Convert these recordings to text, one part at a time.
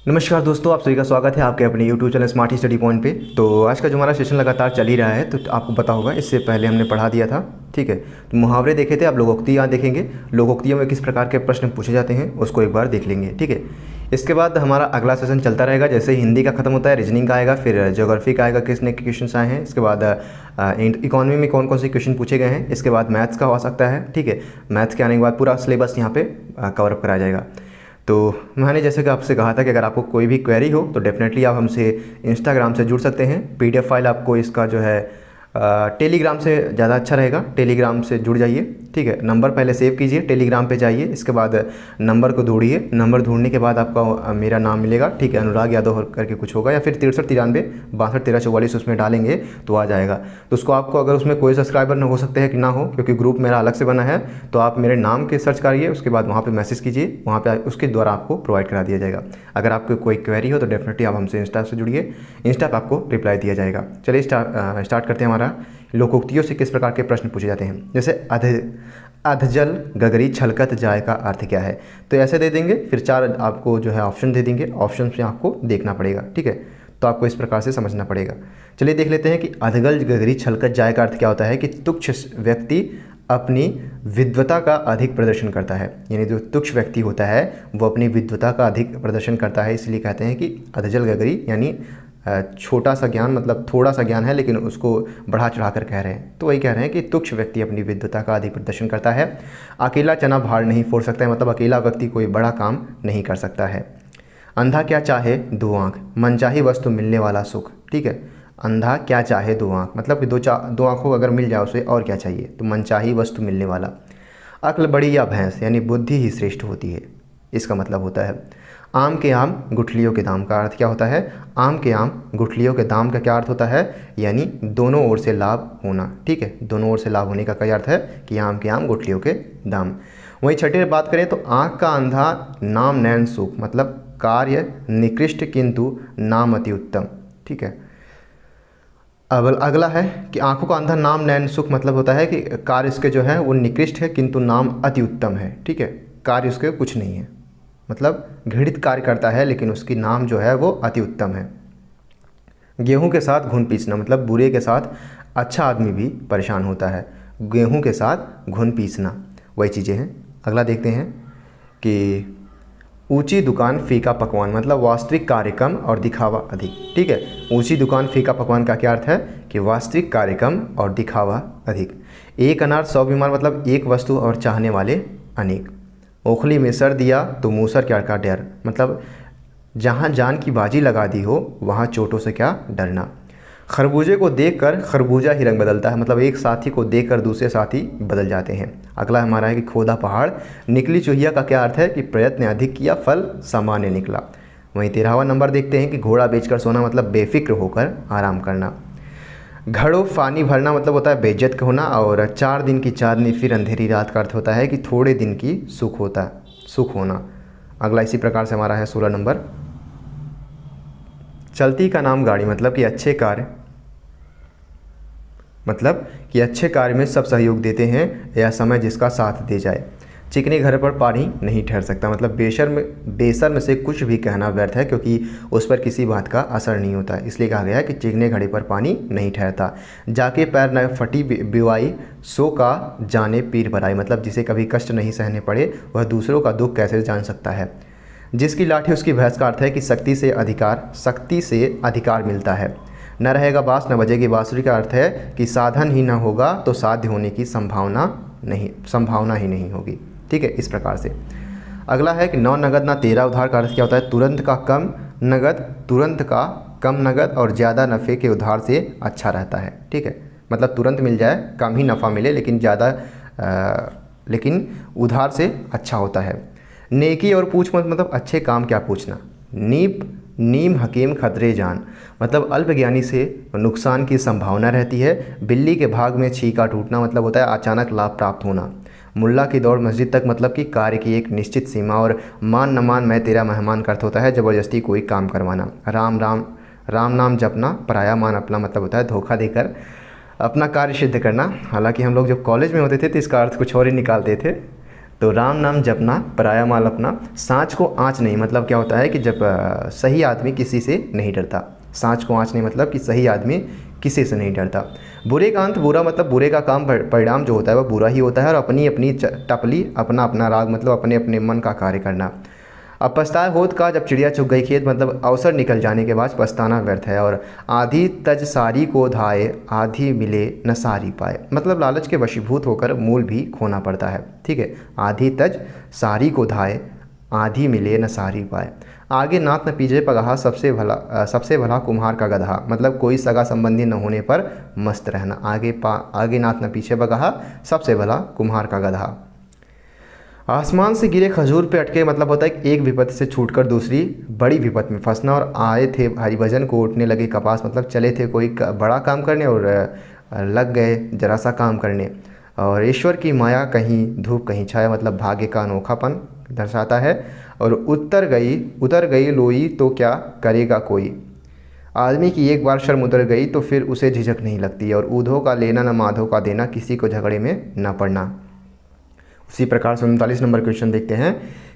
नमस्कार दोस्तों, आप सभी का स्वागत है आपके अपने YouTube channel smart study point पे। तो आज का जो हमारा सेशन लगातार चल ही रहा है, तो आपको पता होगा इससे पहले हमने पढ़ा दिया था। ठीक है, तो मुहावरे देखे थे, आप लोकोक्तियाँ देखेंगे। लोकोक्तियों में किस प्रकार के प्रश्न पूछे जाते हैं उसको एक बार देख लेंगे। ठीक है, इसके बाद हमारा अगला सेशन चलता रहेगा। जैसे हिंदी का खत्म होता है, रीजनिंग का आएगा, फिर ज्योग्राफी का आएगा, किसने क्वेश्चन आए हैं। इसके बाद इकोनॉमी में कौन कौन से क्वेश्चन पूछे गए हैं। इसके बाद मैथ्स का हो सकता है। ठीक है, मैथ्स के आने के बाद पूरा सिलेबस यहाँ पे कवर अप कराया जाएगा। तो मैंने जैसे कि आपसे कहा था कि अगर आपको कोई भी क्वेरी हो तो डेफ़िनेटली आप हमसे इंस्टाग्राम से जुड़ सकते हैं। पीडीएफ फाइल आपको इसका जो है टेलीग्राम से ज़्यादा अच्छा रहेगा। टेलीग्राम से जुड़ जाइए। ठीक है, नंबर पहले सेव कीजिए, टेलीग्राम पे जाइए, इसके बाद नंबर को ढूंढिए। नंबर ढूंढने के बाद आपका मेरा नाम मिलेगा। ठीक है, अनुराग यादव करके कुछ होगा, या फिर 6393 62 13 44 उसमें डालेंगे तो आ जाएगा। तो उसको आपको अगर उसमें कोई सब्सक्राइबर न हो सकते हैं कि ना हो, क्योंकि ग्रुप मेरा अलग से बना है, तो आप मेरे नाम के सर्च करिए, उसके बाद वहाँ पर मैसेज कीजिए, वहाँ पर उसके द्वारा आपको प्रोवाइड करा दिया जाएगा। अगर आपको कोई क्वेरी हो तो डेफिनेटली आप हमसे इंस्टा से जुड़िए, इंस्टा पर आपको रिप्लाई दिया जाएगा। चलिए स्टार्ट करते हैं। हमारा लोकोक्तियों से किस प्रकार के प्रश्न पूछे जाते हैं। जैसे अधजल गगरी छलकत जाए का अर्थ क्या है। तो ऐसे दे देंगे, फिर 4 आपको जो है ऑप्शन दे देंगे, ऑप्शन में आपको देखना पड़ेगा। ठीक है, तो आपको इस प्रकार से समझना पड़ेगा। चलिए देख लेते हैं कि अधजल गगरी छलकत जाए का अर्थ क्या होता है। कि तुच्छ व्यक्ति अपनी विद्वता का अधिक प्रदर्शन करता है, यानी जो तुच्छ व्यक्ति होता है वो अपनी विद्वता का अधिक प्रदर्शन करता है, इसलिए कहते हैं कि अधजल गगरी, यानी छोटा सा ज्ञान, मतलब थोड़ा सा ज्ञान है लेकिन उसको बढ़ा चढ़ा कर कह रहे हैं। तो वही कह रहे हैं कि तुच्छ व्यक्ति अपनी विद्वता का अधिक प्रदर्शन करता है। अकेला चना भार नहीं फोड़ सकता है, मतलब अकेला व्यक्ति कोई बड़ा काम नहीं कर सकता है। अंधा क्या चाहे दो आँख, मनचाही वस्तु मिलने वाला सुख। ठीक है, अंधा क्या चाहे दो आँख, मतलब कि दो आँखों अगर मिल जाए उसे और क्या चाहिए, तो मनचाही वस्तु मिलने वाला। अक्ल बड़ी या भैंस, यानी बुद्धि ही श्रेष्ठ होती है, इसका मतलब होता है। आम के आम गुठलियों के दाम का अर्थ क्या होता है। आम के आम गुठलियों के दाम का क्या अर्थ होता है, यानी दोनों ओर से लाभ होना। ठीक है, दोनों ओर से लाभ होने का क्या अर्थ है कि आम के आम गुठलियों के दाम। वहीं छठी बात करें तो आँख का अंधा नाम नैन सुख, मतलब कार्य निकृष्ट किंतु नाम अति उत्तम। ठीक है, अब अगला है कि आंखों का अंधा नाम नैन सुख, मतलब होता है कि कार्य इसके जो है वो निकृष्ट है किंतु नाम अति उत्तम है। ठीक है, कार्य उसके कुछ नहीं है, मतलब घृणित कार्य करता है लेकिन उसकी नाम जो है वो अति उत्तम है। गेहूं के साथ घुन पीसना, मतलब बुरे के साथ अच्छा आदमी भी परेशान होता है। गेहूं के साथ घुन पीसना, वही चीज़ें हैं। अगला देखते हैं कि ऊंची दुकान फीका पकवान, मतलब वास्तविक कार्य कम और दिखावा अधिक। ठीक है, ऊंची दुकान फीका पकवान का क्या अर्थ है कि वास्तविक कार्य कम और दिखावा अधिक। एक अनार 100 बीमार, मतलब एक वस्तु और चाहने वाले अनेक। ओखली में सर दिया तो मूसर क्या का डर, मतलब जहाँ जान की बाजी लगा दी हो वहाँ चोटों से क्या डरना। खरबूजे को देखकर खरबूजा ही रंग बदलता है, मतलब एक साथी को देखकर दूसरे साथी बदल जाते हैं। अगला हमारा है कि खोदा पहाड़ निकली चूहिया का क्या अर्थ है कि प्रयत्न अधिक किया फल सामान्य निकला। वहीं 13वां नंबर देखते हैं कि घोड़ा बेचकर सोना, मतलब बेफिक्र होकर आराम करना। घड़ों फानी भरना, मतलब होता है बेइज्जत होना। और 4 दिन की चांदनी फिर अंधेरी रात का अर्थ होता है कि थोड़े दिन की सुख होना। अगला इसी प्रकार से हमारा है 16 नंबर, चलती का नाम गाड़ी, मतलब कि अच्छे कार्य में सब सहयोग देते हैं या समय जिसका साथ दे जाए। चिकने घर पर पानी नहीं ठहर सकता, मतलब बेशर्म से कुछ भी कहना व्यर्थ है, क्योंकि उस पर किसी बात का असर नहीं होता, इसलिए कहा गया है कि चिकने घड़े पर पानी नहीं ठहरता। जाके पैर न फटी बिवाई सो का जाने पीर भराई, मतलब जिसे कभी कष्ट नहीं सहने पड़े वह दूसरों का दुख कैसे जान सकता है। जिसकी लाठी उसकी भैंस का अर्थ है कि शक्ति से अधिकार मिलता है। न रहेगा बाँस न बजेगी बाँसुरी का अर्थ है कि साधन ही न होगा तो साध्य होने की संभावना ही नहीं होगी। ठीक है, इस प्रकार से। अगला है कि 9 नगद ना 13 उधार का अर्थ क्या होता है। तुरंत का कम नगद और ज़्यादा नफ़े के उधार से अच्छा रहता है। ठीक है, मतलब तुरंत मिल जाए, कम ही नफ़ा मिले लेकिन उधार से अच्छा होता है। नेकी और पूछ मत, मतलब अच्छे काम क्या पूछना। नीम हकीम खतरे जान, मतलब अल्पज्ञानी से नुकसान की संभावना रहती है। बिल्ली के भाग में छीका टूटना, मतलब होता है अचानक लाभ प्राप्त होना। मुल्ला की दौड़ मस्जिद तक, मतलब कि कार्य की एक निश्चित सीमा। और मान न मान मैं तेरा मेहमान का अर्थ होता है ज़बरदस्ती कोई काम करवाना। राम नाम जपना, पराया मान अपना, मतलब होता है धोखा देकर अपना कार्य सिद्ध करना। हालांकि हम लोग जब कॉलेज में होते थे तो इसका अर्थ कुछ और ही निकालते थे, तो राम नाम जपना पराया माल अपना, साँच को आँच नहीं, मतलब क्या होता है कि जब सही आदमी किसी से नहीं डरता। साँच को आँच नहीं मतलब कि सही आदमी किसी से नहीं डरता। बुरे का अंत बुरा, मतलब बुरे का काम परिणाम जो होता है वह बुरा ही होता है। और अपनी अपनी टपली अपना अपना राग, मतलब अपने अपने मन का कार्य करना। अब पछताए होत का जब चिड़िया चुग गई खेत, मतलब अवसर निकल जाने के बाद पछताना व्यर्थ है। और आधी तज सारी को धाए, आधी मिले न सारी पाए, मतलब लालच के वशीभूत होकर मूल भी खोना पड़ता है। ठीक है, आधी तज सारी को धाए, आधी मिले न सारी पाए। आगे नात न पीछे पगहा, सबसे भला कुम्हार का गधा, मतलब कोई सगा संबंधी न होने पर मस्त रहना। आगे नात न पीछे पगहा, सबसे भला कुम्हार का गधा। आसमान से गिरे खजूर पे अटके, मतलब होता है कि एक विपत्ति से छूटकर दूसरी बड़ी विपत्ति में फंसना। और आए थे हरिभजन को उठने लगे कपास, मतलब चले थे कोई बड़ा काम करने और लग गए जरा सा काम करने। और ईश्वर की माया कहीं धूप कहीं छाया, मतलब भाग्य का अनोखापन दर्शाता है। और उतर गई लोई तो क्या करेगा कोई, आदमी की एक बार शर्म उतर गई तो फिर उसे झिझक नहीं लगती। और ऊधों का लेना न माधो का देना, किसी को झगड़े में न पड़ना। उसी प्रकार से 39 नंबर क्वेश्चन देखते हैं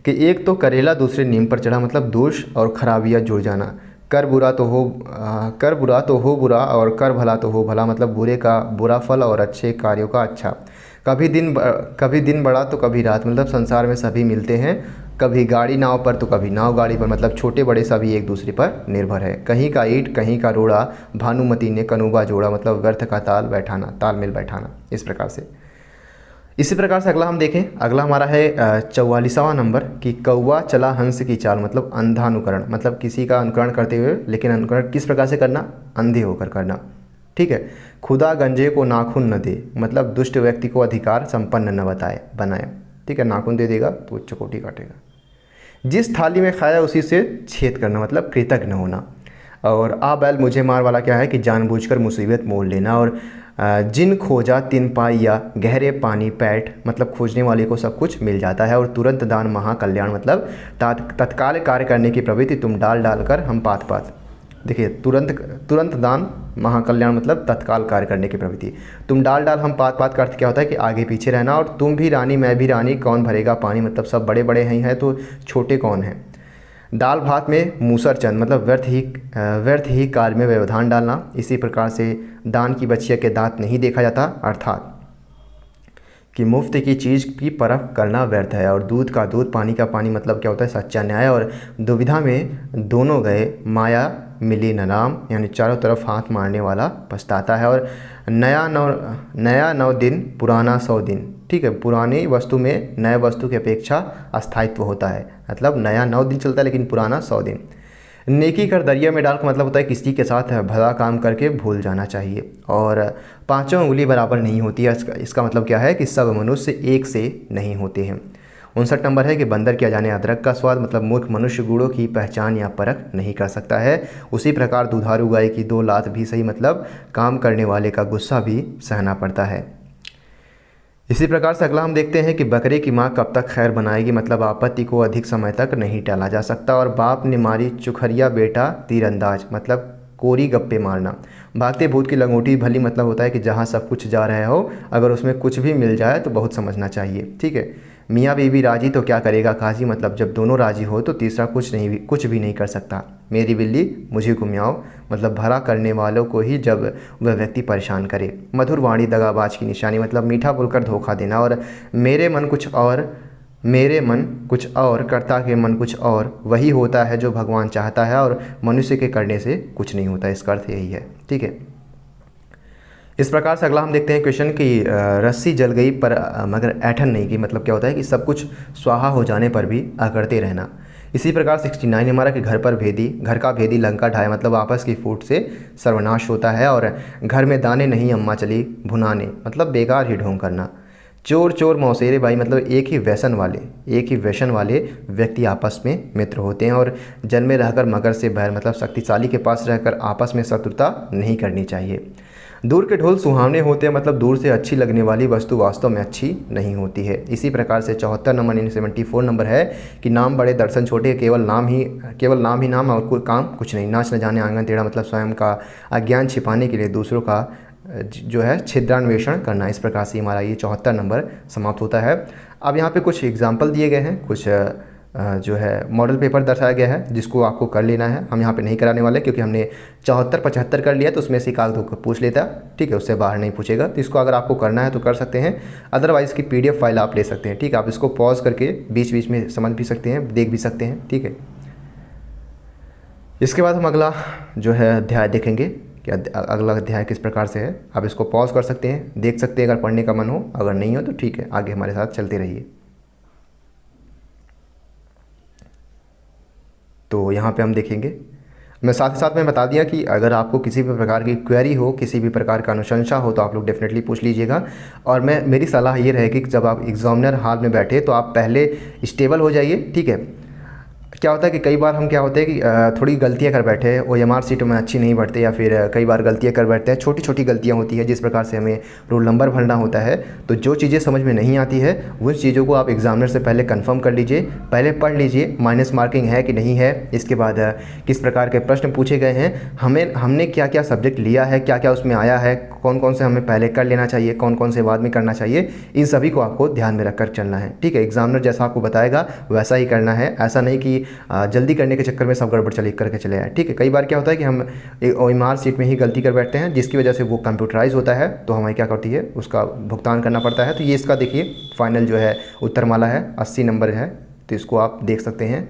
कि एक तो करेला दूसरे नीम पर चढ़ा, मतलब दोष और खराबियाँ जुड़ जाना। कर बुरा तो हो बुरा और कर भला तो हो भला, मतलब बुरे का बुरा फल और अच्छे कार्यों का अच्छा। कभी दिन बड़ा तो कभी रात, मतलब संसार में सभी मिलते हैं। कभी गाड़ी नाव पर तो कभी नाव गाड़ी पर, मतलब छोटे बड़े सभी एक दूसरे पर निर्भर है। कहीं का ईंट कहीं का रोड़ा, भानुमति ने कनुबा जोड़ा, मतलब व्यर्थ का तालमेल बैठाना। इस प्रकार से इसी प्रकार से अगला हम देखें, अगला हमारा है 44वां नंबर कि कौवा चला हंस की चाल, मतलब अंधानुकरण, मतलब किसी का अनुकरण करते हुए, लेकिन अनुकरण किस प्रकार से करना, अंधे होकर करना। ठीक है, खुदा गंजे को नाखून न दे, मतलब दुष्ट व्यक्ति को अधिकार संपन्न न बनाए। ठीक है, नाखून दे देगा तो चकोटी काटेगा। जिस थाली में खाया उसी से छेद करना, मतलब कृतज्ञ होना। और आ बैल मुझे मार वाला क्या है कि जानबूझकर मुसीबत मोल लेना। और जिन खोजा तिन पाई, या गहरे पानी पैठ, मतलब खोजने वाले को सब कुछ मिल जाता है। और तुरंत दान महाकल्याण, मतलब तत्काल कार्य करने की प्रवृत्ति, तुम डाल कर हम पात। देखिए, तुरंत दान महाकल्याण, मतलब तत्काल कार्य करने की प्रवृत्ति। तुम डाल हम पात का अर्थ क्या होता है कि आगे पीछे रहना। और तुम भी रानी मैं भी रानी, कौन भरेगा पानी, मतलब सब बड़े बड़े हैं तो छोटे कौन हैं। दाल भात में मूसर चंद, मतलब व्यर्थ ही कार्य में व्यवधान डालना। इसी प्रकार से दान की बच्चिया के दांत नहीं देखा जाता, अर्थात कि मुफ्त की चीज़ की परख करना व्यर्थ है। और दूध का दूध पानी का पानी, मतलब क्या होता है सच्चा न्याय। और दुविधा में दोनों गए माया मिली न राम, यानी चारों तरफ हाथ मारने वाला पछताता है। और नया 9 दिन पुराना 100 दिन। ठीक है, पुरानी वस्तु में नए वस्तु की अपेक्षा अस्थायित्व होता है, मतलब नया 9 दिन चलता है लेकिन पुराना 100 दिन। नेकी कर दरिया में डाल का मतलब होता है किसी के साथ भला काम करके भूल जाना चाहिए। और पांचों उंगली बराबर नहीं होती है, इसका मतलब क्या है कि सब मनुष्य एक से नहीं होते हैं। 59 नंबर है कि बंदर क्या जाने अदरक का स्वाद, मतलब मूर्ख मनुष्य गुणों की पहचान या परख नहीं कर सकता है। उसी प्रकार दुधारू गाय की 2 लात भी सही, मतलब काम करने वाले का गुस्सा भी सहना पड़ता है। इसी प्रकार से अगला हम देखते हैं कि बकरे की माँ कब तक खैर बनाएगी, मतलब आपत्ति को अधिक समय तक नहीं टाला जा सकता। और बाप ने मारी चुखरिया बेटा तीरंदाज, मतलब कोरी गप्पे मारना। भागते भूत की लंगोटी भली, मतलब होता है कि जहाँ सब कुछ जा रहा हो अगर उसमें कुछ भी मिल जाए तो बहुत समझना चाहिए। ठीक है, मियाँ बीवी राजी तो क्या करेगा काजी, मतलब जब दोनों राजी हो तो तीसरा कुछ भी नहीं कर सकता। मेरी बिल्ली मुझे घुमाओ, मतलब भला करने वालों को ही जब वह व्यक्ति परेशान करे। मधुर वाणी दगाबाज की निशानी, मतलब मीठा बोलकर धोखा देना। और मेरे मन कुछ और कर्ता के मन कुछ और, वही होता है जो भगवान चाहता है और मनुष्य के करने से कुछ नहीं होता, इसका अर्थ यही है। ठीक है, इस प्रकार से अगला हम देखते हैं क्वेश्चन कि रस्सी जल गई पर मगर ऐठन नहीं की, मतलब क्या होता है कि सब कुछ स्वाहा हो जाने पर भी अकड़ते रहना। इसी प्रकार 69 हमारा कि घर का भेदी लंका ढाए, मतलब आपस की फूट से सर्वनाश होता है। और घर में दाने नहीं अम्मा चली भुनाने, मतलब बेकार ही ढोंग करना। चोर मौसेरे भाई, मतलब एक ही व्यसन वाले व्यक्ति आपस में मित्र होते हैं। और जन्म में रहकर मगर से बैर, मतलब शक्तिशाली के पास रहकर आपस में शत्रुता नहीं करनी चाहिए। दूर के ढोल सुहावने होते हैं, मतलब दूर से अच्छी लगने वाली वस्तु वास्तव में अच्छी नहीं होती है। इसी प्रकार से 74 नंबर 74 नंबर है कि नाम बड़े दर्शन छोटे, केवल नाम ही नाम और कोई काम कुछ नहीं। नाच न जाने आंगन टेढ़ा, मतलब स्वयं का अज्ञान छिपाने के लिए दूसरों का जो है छिद्रान्वेषण करना। इस प्रकार से हमारा ये 74 नंबर समाप्त होता है। अब यहाँ पे कुछ एग्जांपल दिए गए हैं, कुछ जो है मॉडल पेपर दर्शाया गया है जिसको आपको कर लेना है। हम यहाँ पे नहीं कराने वाले क्योंकि हमने 74-75 कर लिया, तो उसमें से एक आध दो को पूछ लेता, ठीक है, उससे बाहर नहीं पूछेगा। तो इसको अगर आपको करना है तो कर सकते हैं, अदरवाइज़ की PDF फाइल आप ले सकते हैं, ठीक है। आप इसको पॉज करके बीच बीच में समझ भी सकते हैं, देख भी सकते हैं, ठीक है। इसके बाद हम अगला जो है अध्याय देखेंगे कि अगला अध्याय किस प्रकार से है। आप इसको पॉज कर सकते हैं, देख सकते हैं अगर पढ़ने का मन हो, अगर नहीं हो तो ठीक है, आगे हमारे साथ चलते रहिए। तो यहाँ पे हम देखेंगे, मैं साथ ही साथ में बता दिया कि अगर आपको किसी भी प्रकार की क्वेरी हो, किसी भी प्रकार का अनुशंसा हो, तो आप लोग डेफिनेटली पूछ लीजिएगा। और मेरी सलाह ये रहेगी कि जब आप एग्जामिनर हॉल में बैठे तो आप पहले स्टेबल हो जाइए, ठीक है। क्या होता है कि कई बार हम क्या होते हैं कि थोड़ी गलतियां कर बैठे हैं, OMR सीट में अच्छी नहीं बढ़ते, या फिर कई बार गलतियां कर बैठते हैं, छोटी छोटी गलतियां होती है जिस प्रकार से हमें रोल नंबर भरना होता है। तो जो चीज़ें समझ में नहीं आती है उन चीज़ों को आप एग्जामिनर से पहले कंफर्म कर लीजिए, पहले पढ़ लीजिए माइनस मार्किंग है कि नहीं है, इसके बाद किस प्रकार के प्रश्न पूछे गए हैं, हमने क्या क्या सब्जेक्ट लिया है, क्या क्या उसमें आया है, कौन कौन से हमें पहले कर लेना चाहिए, कौन कौन से बाद में करना चाहिए, इन सभी को आपको ध्यान में रखकर चलना है, ठीक है। एग्जामिनर जैसा आपको बताएगा वैसा ही करना है, ऐसा नहीं कि जल्दी करने के चक्कर में सब गड़बड़ चले करके चले आए, ठीक है। कई बार क्या होता है कि हम OMR सीट में ही गलती कर बैठते हैं, जिसकी वजह से वो कंप्यूटराइज होता है, तो हमें क्या करती है उसका भुगतान करना पड़ता है। तो ये इसका देखिए फाइनल जो है उत्तरमाला है, 80 नंबर है, तो इसको आप देख सकते हैं।